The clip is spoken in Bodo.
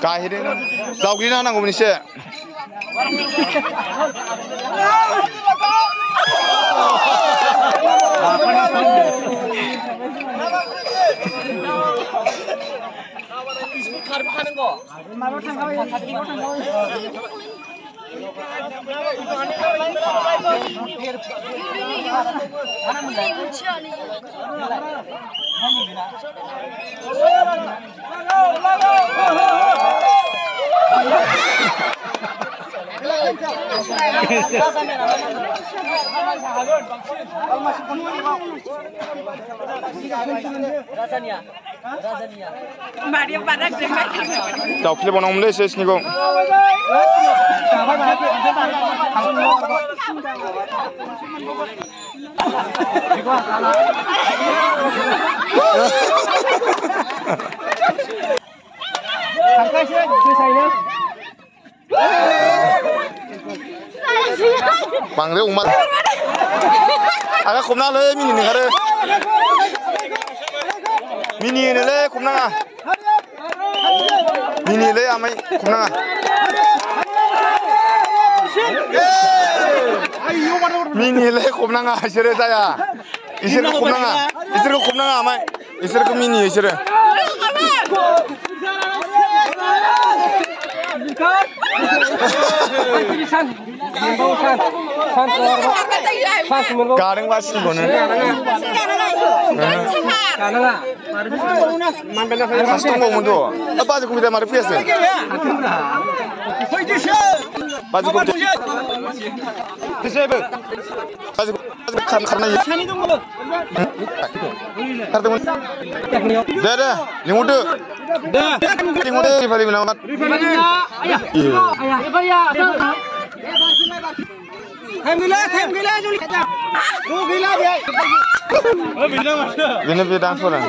गाहेदों जावग्लिना होनांगौमोन एसे दाउखिलि बावनांगौमोनलै एसे स्निखौ बांद्राय अमा आगा खमनालै मिनिनो ओंखारो मिनिनोलै खमनाङा मिनियोलै आमाय खमनाङा मिनियोलै खमनाङा इसोरो जाया इसोरखौ खमनाङा आमाय इसोरखौ मिनियो इसोरो गादों बासिखौनो सासे दंबावोमोनथ' बाजै कबिता मारै फैयासै बाजै कबिता खारनाय खारदोंमोन दे लिंहरदो रिफारि मोनामोन बेनो बे डान्सफोरा